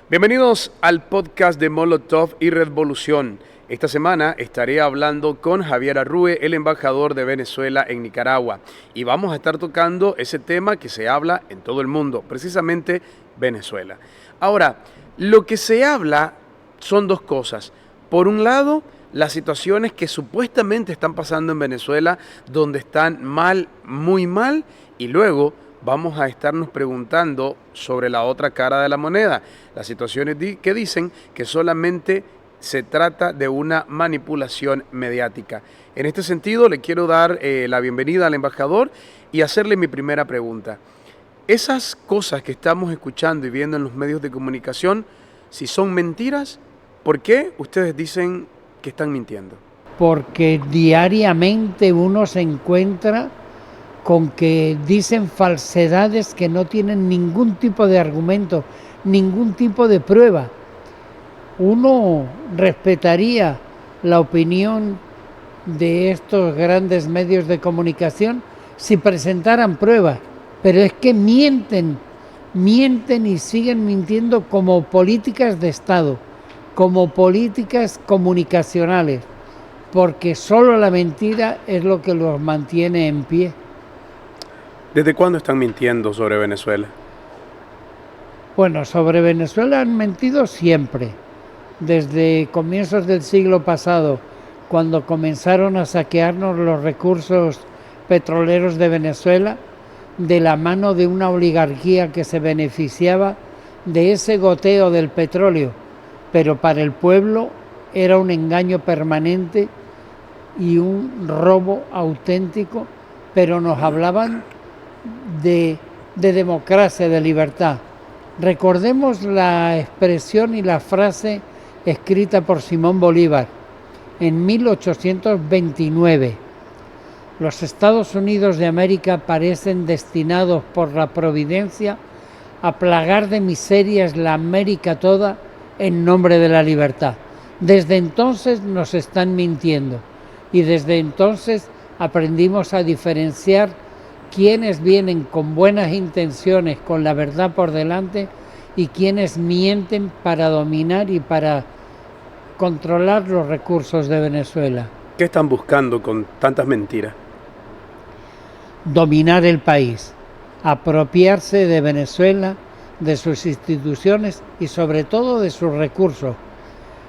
Bienvenidos al podcast de Molotov y Revolución. Esta semana estaré hablando con Javier Arrue, el embajador de Venezuela en Nicaragua. Y vamos a estar tocando ese tema que se habla en todo el mundo, precisamente Venezuela. Ahora, lo que se habla son dos cosas. Por un lado, las situaciones que supuestamente están pasando en Venezuela, donde están mal, muy mal, y luego vamos a estarnos preguntando sobre la otra cara de la moneda, las situaciones que dicen que solamente se trata de una manipulación mediática. En este sentido, le quiero dar la bienvenida al embajador y hacerle mi primera pregunta. Esas cosas que estamos escuchando y viendo en los medios de comunicación, si son mentiras, ¿por qué ustedes dicen que están mintiendo? Porque diariamente uno se encuentra con que dicen falsedades que no tienen ningún tipo de argumento, ningún tipo de prueba. Uno respetaría la opinión de estos grandes medios de comunicación si presentaran pruebas, pero es que mienten y siguen mintiendo como políticas de Estado, como políticas comunicacionales, porque solo la mentira es lo que los mantiene en pie. ¿Desde cuándo están mintiendo sobre Venezuela? Bueno, sobre Venezuela han mentido siempre, desde comienzos del siglo pasado, cuando comenzaron a saquearnos los recursos petroleros de Venezuela, de la mano de una oligarquía que se beneficiaba de ese goteo del petróleo, pero para el pueblo era un engaño permanente y un robo auténtico, pero nos hablaban de democracia, de libertad. Recordemos la expresión y la frase escrita por Simón Bolívar en 1829. Los Estados Unidos de América parecen destinados por la providencia a plagar de miserias la América toda en nombre de la libertad. Desde entonces nos están mintiendo y desde entonces aprendimos a diferenciar quienes vienen con buenas intenciones, con la verdad por delante, y quienes mienten para dominar y para controlar los recursos de Venezuela. ¿Qué están buscando con tantas mentiras? Dominar el país, apropiarse de Venezuela, de sus instituciones y sobre todo de sus recursos.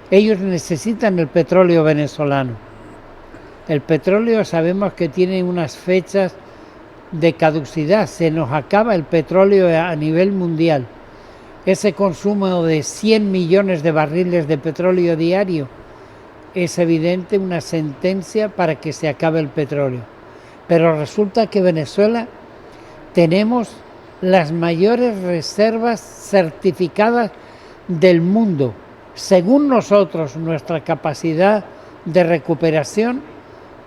Ellos necesitan el petróleo venezolano. El petróleo sabemos que tiene unas fechas de caducidad, se nos acaba el petróleo a nivel mundial. Ese consumo de 100 millones de barriles de petróleo diario es evidente una sentencia para que se acabe el petróleo. Pero resulta que Venezuela tenemos las mayores reservas certificadas del mundo. Según nosotros, nuestra capacidad de recuperación,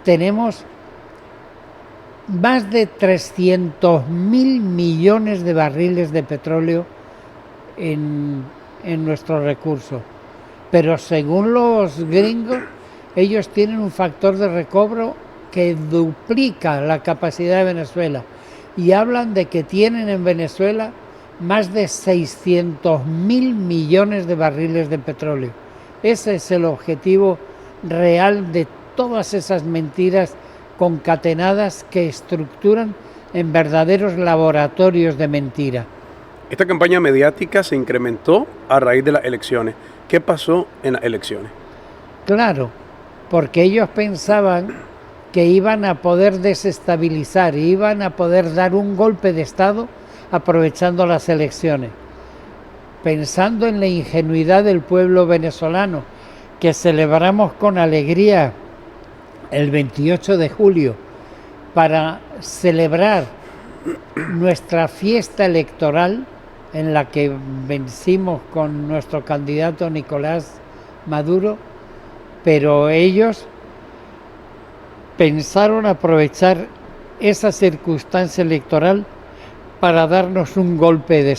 tenemos más de 300.000 millones de barriles de petróleo en nuestro recurso. Pero según los gringos, ellos tienen un factor de recobro que duplica la capacidad de Venezuela y hablan de que tienen en Venezuela más de 600.000 millones de barriles de petróleo. Ese es el objetivo real de todas esas mentiras concatenadas que estructuran en verdaderos laboratorios de mentira. Esta campaña mediática se incrementó a raíz de las elecciones. ¿Qué pasó en las elecciones? Claro, porque ellos pensaban que iban a poder desestabilizar, iban a poder dar un golpe de Estado aprovechando las elecciones, pensando en la ingenuidad del pueblo venezolano, que celebramos con alegría el 28 de julio para celebrar nuestra fiesta electoral en la que vencimos con nuestro candidato Nicolás Maduro, pero ellos pensaron aprovechar esa circunstancia electoral para darnos un golpe de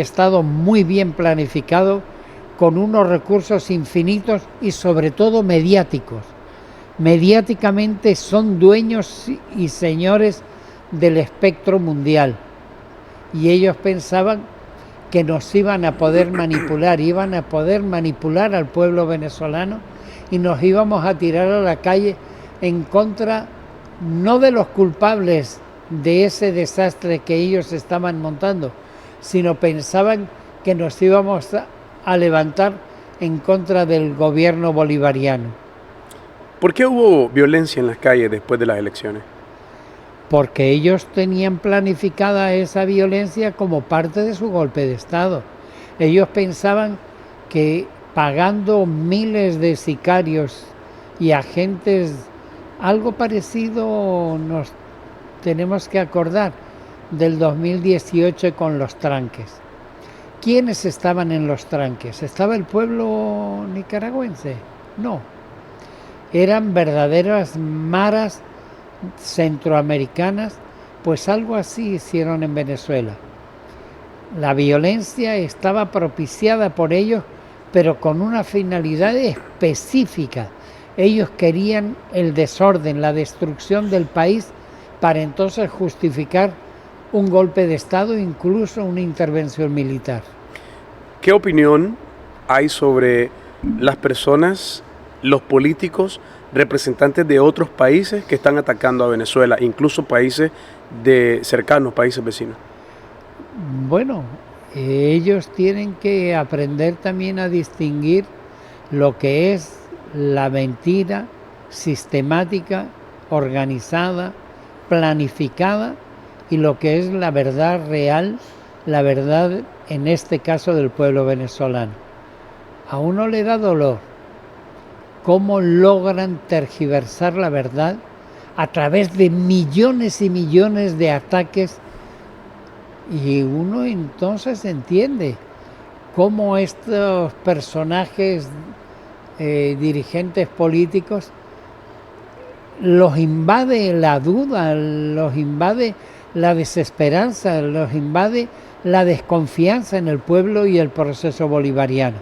Estado muy bien planificado, con unos recursos infinitos y sobre todo mediáticos. Mediáticamente son dueños y señores del espectro mundial y ellos pensaban que nos iban a poder manipular, iban a poder manipular al pueblo venezolano y nos íbamos a tirar a la calle en contra no de los culpables de ese desastre que ellos estaban montando, sino pensaban que nos íbamos a levantar en contra del gobierno bolivariano. ¿Por qué hubo violencia en las calles después de las elecciones? Porque ellos tenían planificada esa violencia como parte de su golpe de Estado. Ellos pensaban que pagando miles de sicarios y agentes, algo parecido nos tenemos que acordar del 2018 con los tranques. ¿Quiénes estaban en los tranques? ¿Estaba el pueblo nicaragüense? No. Eran verdaderas maras centroamericanas, pues algo así hicieron en Venezuela. La violencia estaba propiciada por ellos, pero con una finalidad específica. Ellos querían el desorden, la destrucción del país, para entonces justificar un golpe de Estado, incluso una intervención militar. ¿Qué opinión hay sobre las personas, los políticos, representantes de otros países que están atacando a Venezuela, incluso países cercanos, países vecinos? Bueno, ellos tienen que aprender también a distinguir lo que es la mentira sistemática, organizada, planificada, y lo que es la verdad real, la verdad en este caso del pueblo venezolano. A uno le da dolor cómo logran tergiversar la verdad a través de millones y millones de ataques, y uno entonces entiende cómo estos personajes, dirigentes políticos, los invade la duda, los invade la desesperanza, los invade la desconfianza en el pueblo y el proceso bolivariano.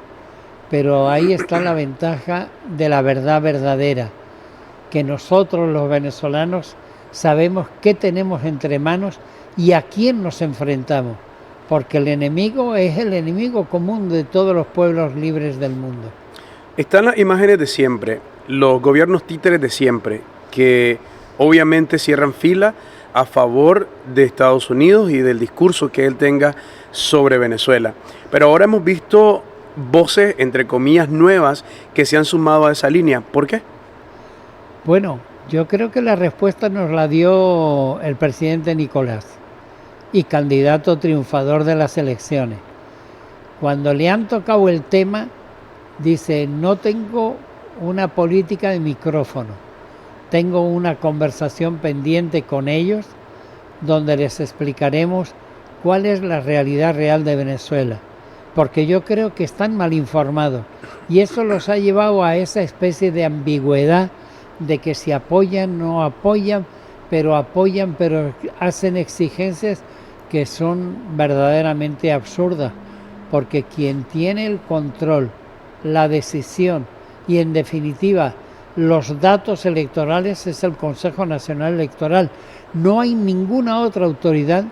Pero ahí está la ventaja de la verdad verdadera, que nosotros los venezolanos sabemos qué tenemos entre manos y a quién nos enfrentamos, porque el enemigo es el enemigo común de todos los pueblos libres del mundo. Están las imágenes de siempre, los gobiernos títeres de siempre, que obviamente cierran fila a favor de Estados Unidos y del discurso que él tenga sobre Venezuela. Pero ahora hemos visto voces, entre comillas, nuevas que se han sumado a esa línea. ¿Por qué? Bueno, yo creo que la respuesta nos la dio el presidente Nicolás, y candidato triunfador de las elecciones. Cuando le han tocado el tema, dice: no tengo una política de micrófono, tengo una conversación pendiente con ellos donde les explicaremos cuál es la realidad real de Venezuela, porque yo creo que están mal informados, y eso los ha llevado a esa especie de ambigüedad de que si apoyan, no apoyan, pero hacen exigencias que son verdaderamente absurdas, porque quien tiene el control, la decisión y en definitiva los datos electorales es el Consejo Nacional Electoral. No hay ninguna otra autoridad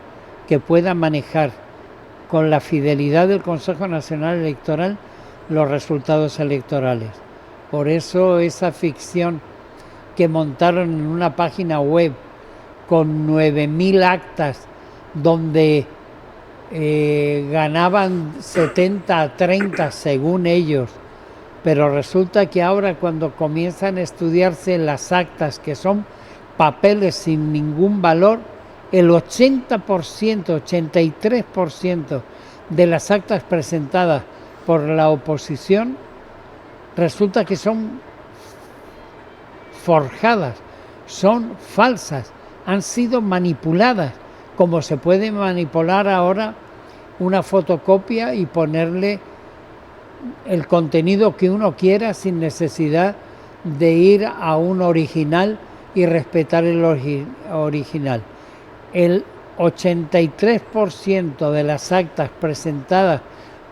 que pueda manejar con la fidelidad del Consejo Nacional Electoral los resultados electorales. Por eso esa ficción que montaron en una página web con 9.000 actas donde ganaban 70-30 según ellos, pero resulta que ahora cuando comienzan a estudiarse las actas, que son papeles sin ningún valor, el 80%, 83% de las actas presentadas por la oposición resulta que son forjadas, son falsas, han sido manipuladas, como se puede manipular ahora una fotocopia y ponerle el contenido que uno quiera sin necesidad de ir a un original y respetar el original. El 83% de las actas presentadas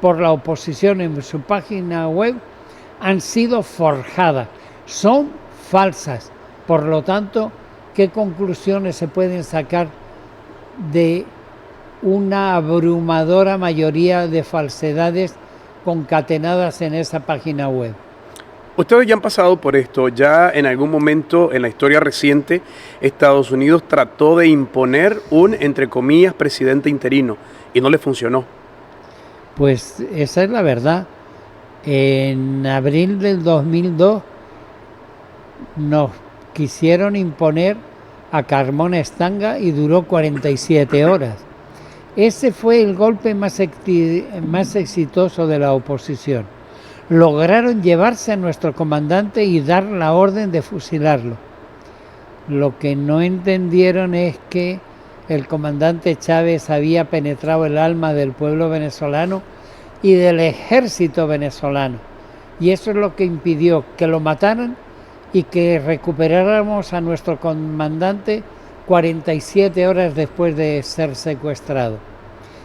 por la oposición en su página web han sido forjadas, son falsas. Por lo tanto, ¿qué conclusiones se pueden sacar de una abrumadora mayoría de falsedades concatenadas en esa página web. Ustedes ya han pasado por esto, ya en algún momento en la historia reciente Estados Unidos trató de imponer un, entre comillas, presidente interino y no le funcionó. Pues esa es la verdad. En abril del 2002 nos quisieron imponer a Carmona Estanga y duró 47 horas. Ese fue el golpe más exitoso de la oposición. Lograron llevarse a nuestro comandante y dar la orden de fusilarlo. Lo que no entendieron es que el comandante Chávez había penetrado el alma del pueblo venezolano y del ejército venezolano. Y eso es lo que impidió que lo mataran y que recuperáramos a nuestro comandante 47 horas después de ser secuestrado.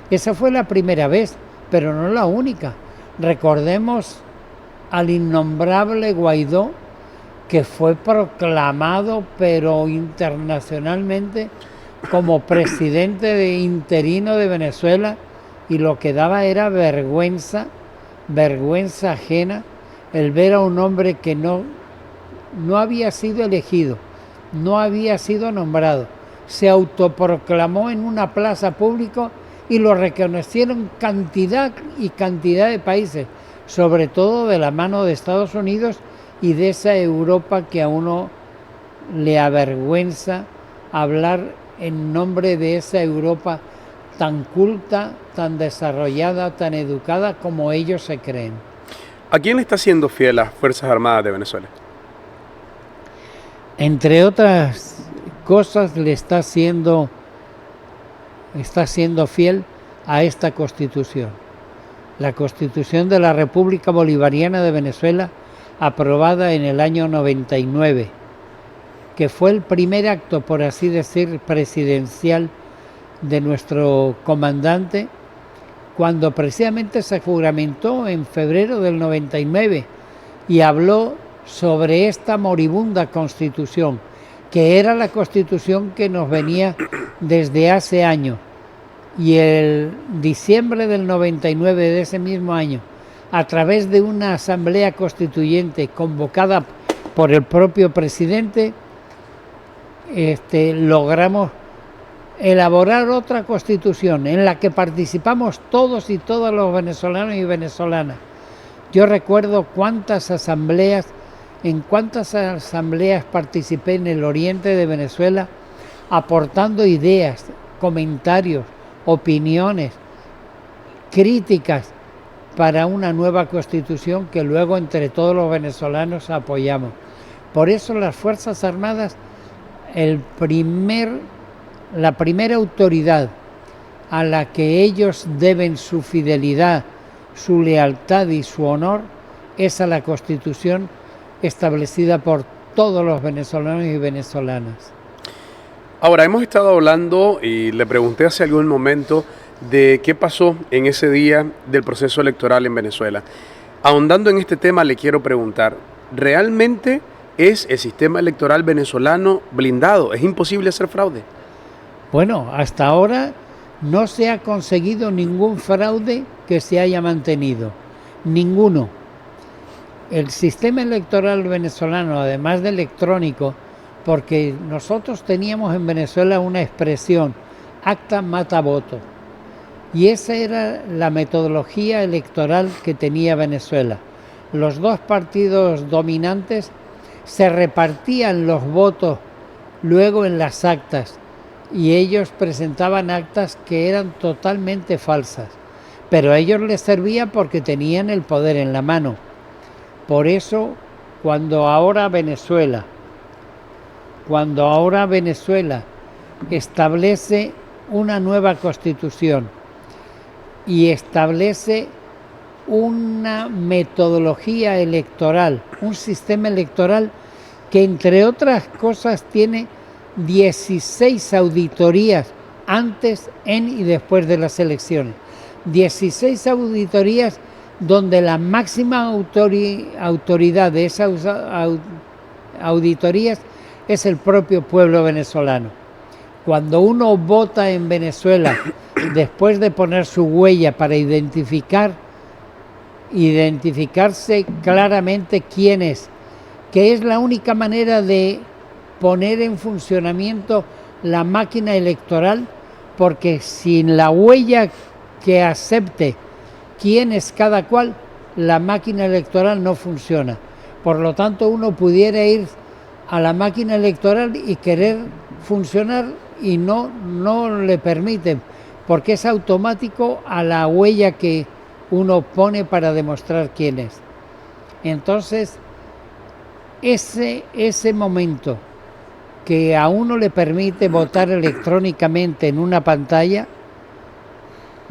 Esa fue la primera vez, pero no la única. Recordemos al innombrable Guaidó, que fue proclamado pero internacionalmente como presidente interino de Venezuela, y lo que daba era vergüenza ajena el ver a un hombre que no había sido elegido, no había sido nombrado, se autoproclamó en una plaza pública y lo reconocieron cantidad y cantidad de países, sobre todo de la mano de Estados Unidos y de esa Europa que a uno le avergüenza hablar en nombre de esa Europa tan culta, tan desarrollada, tan educada como ellos se creen. ¿A quién le está siendo fiel las Fuerzas Armadas de Venezuela? Entre otras cosas le está siendo fiel a esta Constitución. La Constitución de la República Bolivariana de Venezuela, aprobada en el año 99, que fue el primer acto, por así decir, presidencial de nuestro comandante, cuando precisamente se juramentó en febrero del 99 y habló sobre esta moribunda Constitución, que era la Constitución que nos venía desde hace años. Y el diciembre del 99 de ese mismo año, a través de una asamblea constituyente convocada por el propio presidente, logramos elaborar otra constitución en la que participamos todos y todas los venezolanos y venezolanas. Yo recuerdo en cuántas asambleas participé en el oriente de Venezuela, aportando ideas, comentarios, opiniones, críticas para una nueva constitución que luego entre todos los venezolanos apoyamos. Por eso las Fuerzas Armadas, la primera autoridad a la que ellos deben su fidelidad, su lealtad y su honor es a la Constitución establecida por todos los venezolanos y venezolanas. Ahora, hemos estado hablando y le pregunté hace algún momento de qué pasó en ese día del proceso electoral en Venezuela. Ahondando en este tema, le quiero preguntar, ¿realmente es el sistema electoral venezolano blindado? ¿Es imposible hacer fraude? Bueno, hasta ahora no se ha conseguido ningún fraude que se haya mantenido, ninguno. El sistema electoral venezolano, además de electrónico, porque nosotros teníamos en Venezuela una expresión, acta mata voto, y esa era la metodología electoral que tenía Venezuela. Los dos partidos dominantes se repartían los votos luego en las actas, y ellos presentaban actas que eran totalmente falsas, pero a ellos les servía porque tenían el poder en la mano. Por eso, cuando ahora Venezuela establece una nueva constitución y establece una metodología electoral, un sistema electoral que entre otras cosas tiene 16 auditorías antes, en y después de las elecciones. 16 auditorías donde la máxima autoridad de esas auditorías es el propio pueblo venezolano. Cuando uno vota en Venezuela después de poner su huella para identificarse claramente quién es, que es la única manera de poner en funcionamiento la máquina electoral, porque sin la huella que acepte quién es cada cual, la máquina electoral no funciona. Por lo tanto, uno pudiera ir a la máquina electoral y querer funcionar y no le permiten, porque es automático a la huella que uno pone para demostrar quién es. Entonces, ese momento que a uno le permite votar electrónicamente en una pantalla,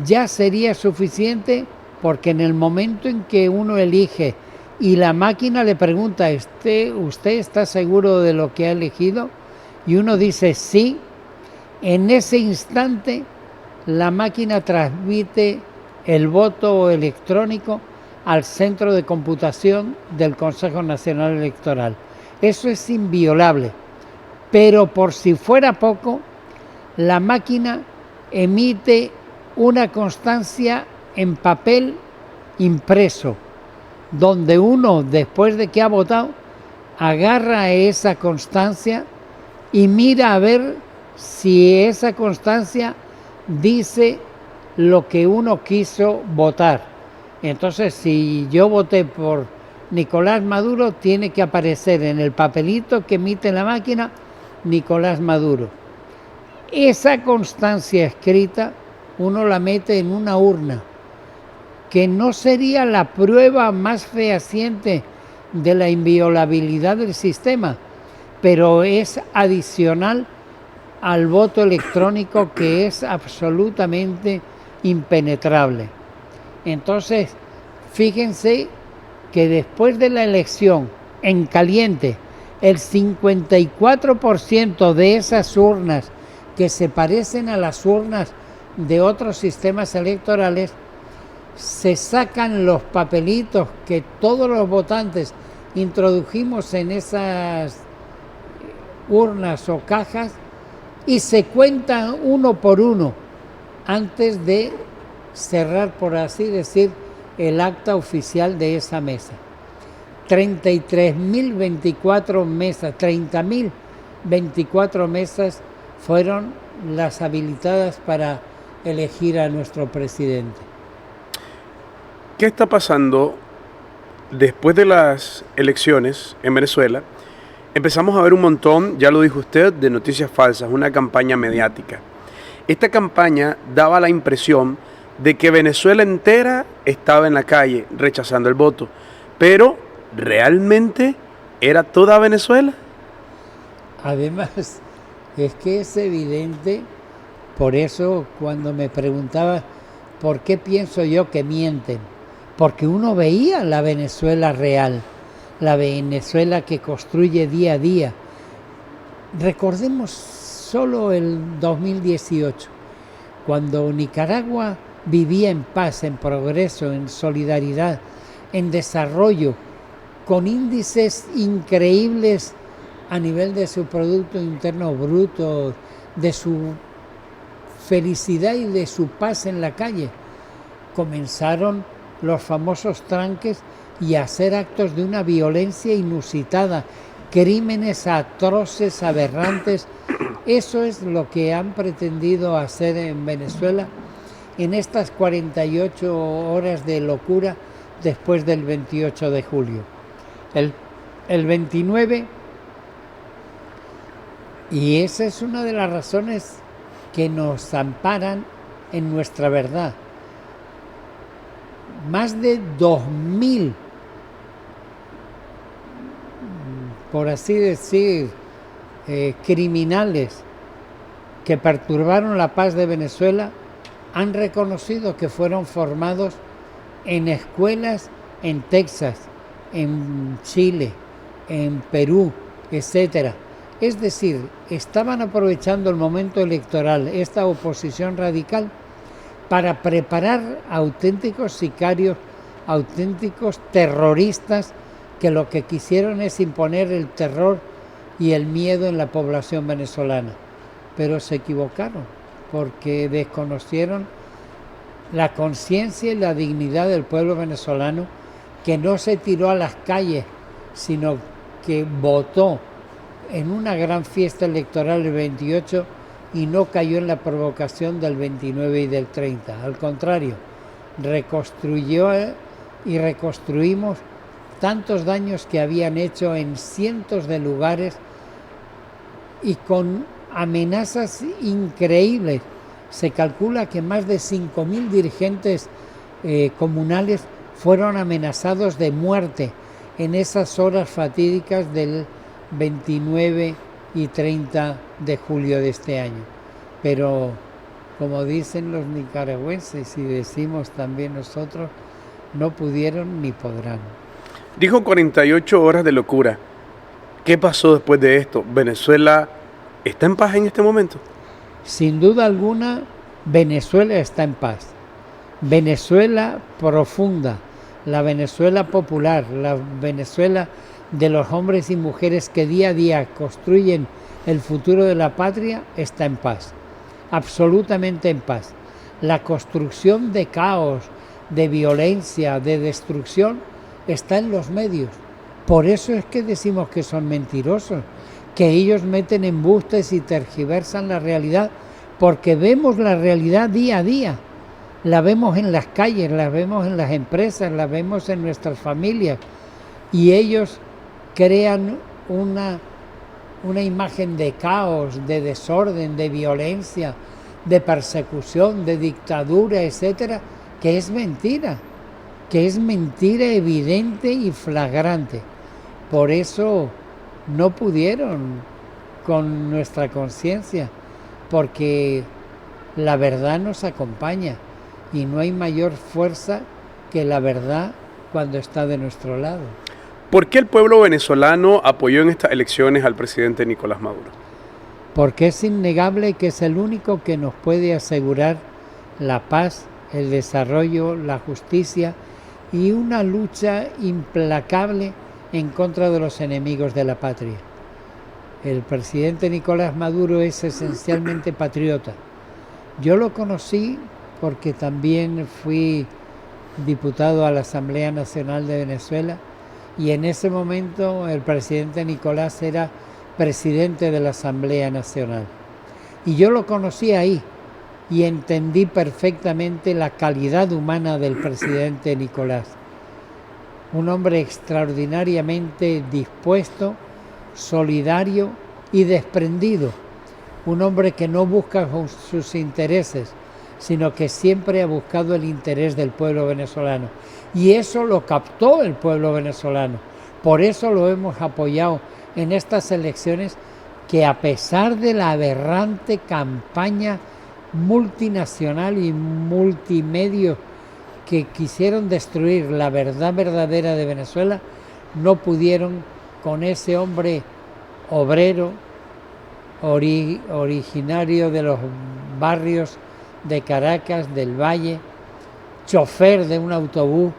ya sería suficiente, porque en el momento en que uno elige y la máquina le pregunta, ¿usted está seguro de lo que ha elegido? Y uno dice sí, en ese instante la máquina transmite el voto electrónico al centro de computación del Consejo Nacional Electoral. Eso es inviolable. Pero por si fuera poco, la máquina emite una constancia en papel impreso, donde uno, después de que ha votado, agarra esa constancia y mira a ver si esa constancia dice lo que uno quiso votar. Entonces, si yo voté por Nicolás Maduro, tiene que aparecer en el papelito que emite la máquina Nicolás Maduro. Esa constancia escrita uno la mete en una urna, que no sería la prueba más fehaciente de la inviolabilidad del sistema, pero es adicional al voto electrónico, que es absolutamente impenetrable. Entonces, fíjense que después de la elección en caliente, el 54% de esas urnas que se parecen a las urnas de otros sistemas electorales, se sacan los papelitos que todos los votantes introdujimos en esas urnas o cajas y se cuentan uno por uno antes de cerrar, por así decir, el acta oficial de esa mesa. 33.024 mesas, 30.024 mesas fueron las habilitadas para elegir a nuestro presidente. ¿Qué está pasando después de las elecciones en Venezuela? Empezamos a ver un montón, ya lo dijo usted, de noticias falsas, una campaña mediática. Esta campaña daba la impresión de que Venezuela entera estaba en la calle rechazando el voto, pero ¿realmente era toda Venezuela? Además, es que es evidente, por eso cuando me preguntaba por qué pienso yo que mienten, porque uno veía la Venezuela real, la Venezuela que construye día a día. Recordemos solo el 2018, cuando Nicaragua vivía en paz, en progreso, en solidaridad, en desarrollo, con índices increíbles a nivel de su Producto Interno Bruto, de su felicidad y de su paz en la calle. Comenzaron los famosos tranques y a hacer actos de una violencia inusitada, crímenes atroces, aberrantes. Eso es lo que han pretendido hacer en Venezuela en estas 48 horas de locura después del 28 de julio. El 29, y esa es una de las razones que nos amparan en nuestra verdad. Más de 2.000, por así decir, criminales que perturbaron la paz de Venezuela han reconocido que fueron formados en escuelas en Texas, en Chile, en Perú, etcétera. Es decir, estaban aprovechando el momento electoral, esta oposición radical, para preparar auténticos sicarios, auténticos terroristas, que lo que quisieron es imponer el terror y el miedo en la población venezolana. Pero se equivocaron, porque desconocieron la conciencia y la dignidad del pueblo venezolano, que no se tiró a las calles, sino que votó en una gran fiesta electoral el 28 y no cayó en la provocación del 29 y del 30. Al contrario, reconstruyó y reconstruimos tantos daños que habían hecho en cientos de lugares y con amenazas increíbles. Se calcula que más de 5.000 dirigentes comunales fueron amenazados de muerte en esas horas fatídicas del 29 y 30 de julio de este año. Pero, como dicen los nicaragüenses y decimos también nosotros, no pudieron ni podrán. Dijo 48 horas de locura. ¿Qué pasó después de esto? ¿Venezuela está en paz en este momento? Sin duda alguna, Venezuela está en paz. Venezuela profunda, la Venezuela popular, la Venezuela de los hombres y mujeres que día a día construyen el futuro de la patria, está en paz, absolutamente en paz. La construcción de caos, de violencia, de destrucción, está en los medios. Por eso es que decimos que son mentirosos, que ellos meten embustes y tergiversan la realidad, porque vemos la realidad día a día. La vemos en las calles, la vemos en las empresas, la vemos en nuestras familias, y ellos crean una imagen de caos, de desorden, de violencia, de persecución, de dictadura, etcétera, que es mentira evidente y flagrante. Por eso no pudieron con nuestra conciencia, porque la verdad nos acompaña y no hay mayor fuerza que la verdad cuando está de nuestro lado. ¿Por qué el pueblo venezolano apoyó en estas elecciones al presidente Nicolás Maduro? Porque es innegable que es el único que nos puede asegurar la paz, el desarrollo, la justicia y una lucha implacable en contra de los enemigos de la patria. El presidente Nicolás Maduro es esencialmente patriota. Yo lo conocí porque también fui diputado a la Asamblea Nacional de Venezuela, y en ese momento el presidente Nicolás era presidente de la Asamblea Nacional. Y yo lo conocí ahí y entendí perfectamente la calidad humana del presidente Nicolás. Un hombre extraordinariamente dispuesto, solidario y desprendido. Un hombre que no busca sus intereses, sino que siempre ha buscado el interés del pueblo venezolano. Y eso lo captó el pueblo venezolano. Por eso lo hemos apoyado en estas elecciones, que a pesar de la aberrante campaña multinacional y multimedios que quisieron destruir la verdad verdadera de Venezuela, no pudieron con ese hombre obrero, originario de los barrios de Caracas, del Valle, chofer de un autobús,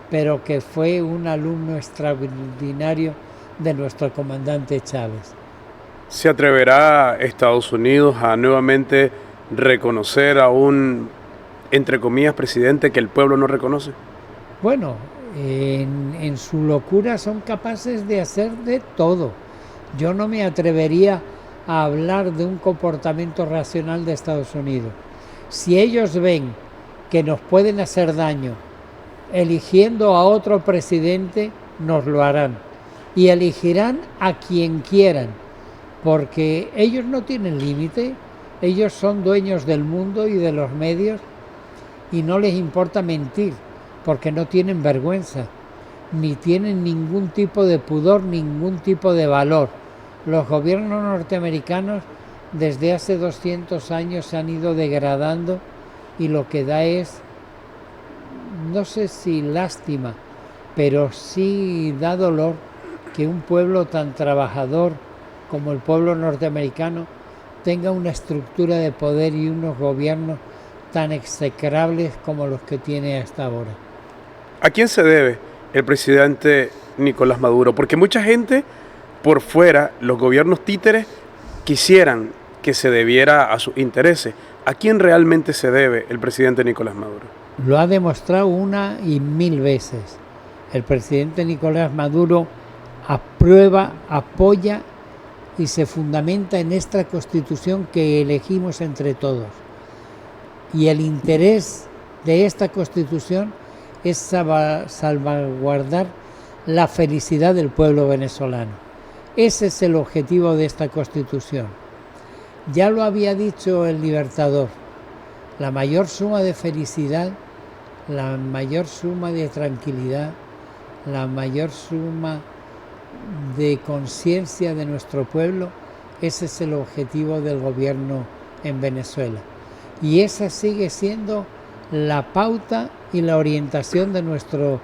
pero que fue un alumno extraordinario de nuestro comandante Chávez. ¿Se atreverá Estados Unidos a nuevamente reconocer a un, entre comillas, presidente que el pueblo no reconoce? Bueno, en su locura son capaces de hacer de todo. Yo no me atrevería a hablar de un comportamiento racional de Estados Unidos. Si ellos ven que nos pueden hacer daño eligiendo a otro presidente, nos lo harán. Y elegirán a quien quieran, porque ellos no tienen límite, ellos son dueños del mundo y de los medios, y no les importa mentir, porque no tienen vergüenza, ni tienen ningún tipo de pudor, ningún tipo de valor. Los gobiernos norteamericanos desde hace 200 años se han ido degradando, y lo que da es, no sé si lástima, pero sí da dolor que un pueblo tan trabajador como el pueblo norteamericano tenga una estructura de poder y unos gobiernos tan execrables como los que tiene hasta ahora. ¿A quién se debe el presidente Nicolás Maduro? Porque mucha gente por fuera, los gobiernos títeres, quisieran que se debiera a sus intereses. ¿A quién realmente se debe el presidente Nicolás Maduro? Lo ha demostrado una y mil veces. El presidente Nicolás Maduro aprueba, apoya y se fundamenta en esta Constitución que elegimos entre todos. Y el interés de esta Constitución es salvaguardar la felicidad del pueblo venezolano. Ese es el objetivo de esta Constitución. Ya lo había dicho el Libertador, la mayor suma de felicidad, la mayor suma de tranquilidad, la mayor suma de conciencia de nuestro pueblo, ese es el objetivo del gobierno en Venezuela. Y esa sigue siendo la pauta y la orientación de nuestro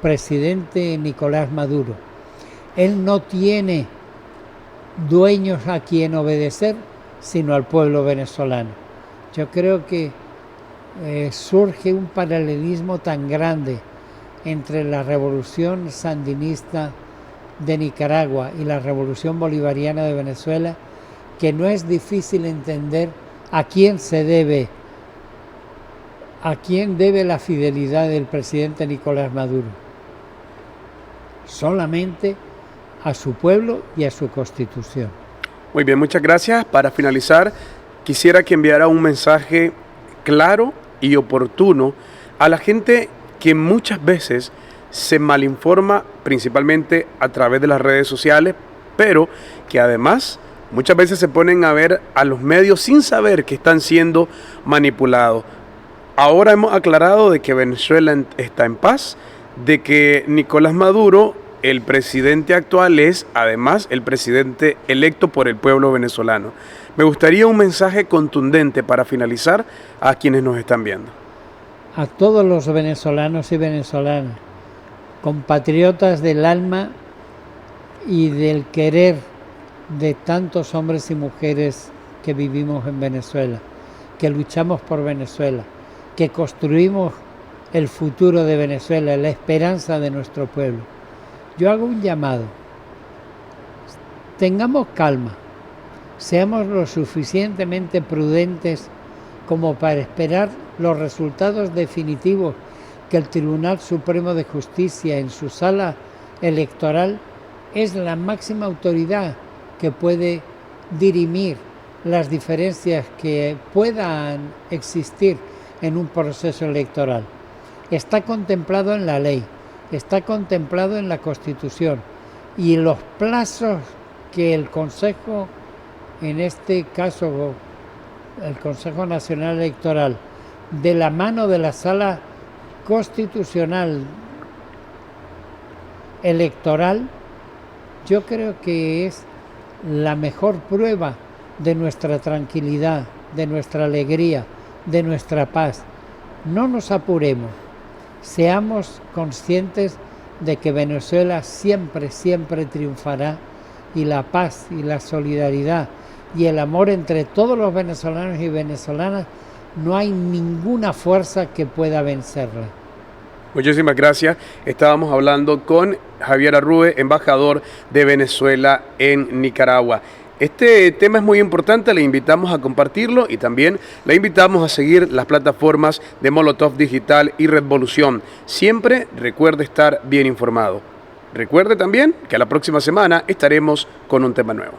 presidente Nicolás Maduro. Él no tiene dueños a quien obedecer, sino al pueblo venezolano. Yo creo que surge un paralelismo tan grande entre la revolución sandinista de Nicaragua y la revolución bolivariana de Venezuela, que no es difícil entender a quién debe la fidelidad del presidente Nicolás Maduro. Solamente a su pueblo y a su Constitución. Muy bien, muchas gracias. Para finalizar, quisiera que enviara un mensaje claro y oportuno a la gente que muchas veces se malinforma, principalmente a través de las redes sociales, pero que además muchas veces se ponen a ver a los medios sin saber que están siendo manipulados. Ahora hemos aclarado de que Venezuela está en paz, de que Nicolás Maduro, el presidente actual, es además el presidente electo por el pueblo venezolano. Me gustaría un mensaje contundente para finalizar a quienes nos están viendo. A todos los venezolanos y venezolanas, compatriotas del alma y del querer de tantos hombres y mujeres que vivimos en Venezuela, que luchamos por Venezuela, que construimos el futuro de Venezuela, la esperanza de nuestro pueblo. Yo hago un llamado. Tengamos calma, seamos lo suficientemente prudentes como para esperar los resultados definitivos que el Tribunal Supremo de Justicia en su sala electoral es la máxima autoridad que puede dirimir las diferencias que puedan existir en un proceso electoral. Está contemplado en la ley, está contemplado en la Constitución, y los plazos que el Consejo, en este caso el Consejo Nacional Electoral, de la mano de la Sala Constitucional Electoral, yo creo que es la mejor prueba de nuestra tranquilidad, de nuestra alegría, de nuestra paz. No nos apuremos, seamos conscientes de que Venezuela siempre, siempre triunfará, y la paz y la solidaridad y el amor entre todos los venezolanos y venezolanas, no hay ninguna fuerza que pueda vencerla. Muchísimas gracias. Estábamos hablando con Javier Arrue, embajador de Venezuela en Nicaragua. Este tema es muy importante, le invitamos a compartirlo y también le invitamos a seguir las plataformas de Molotov Digital y Redvolución. Siempre recuerde estar bien informado. Recuerde también que la próxima semana estaremos con un tema nuevo.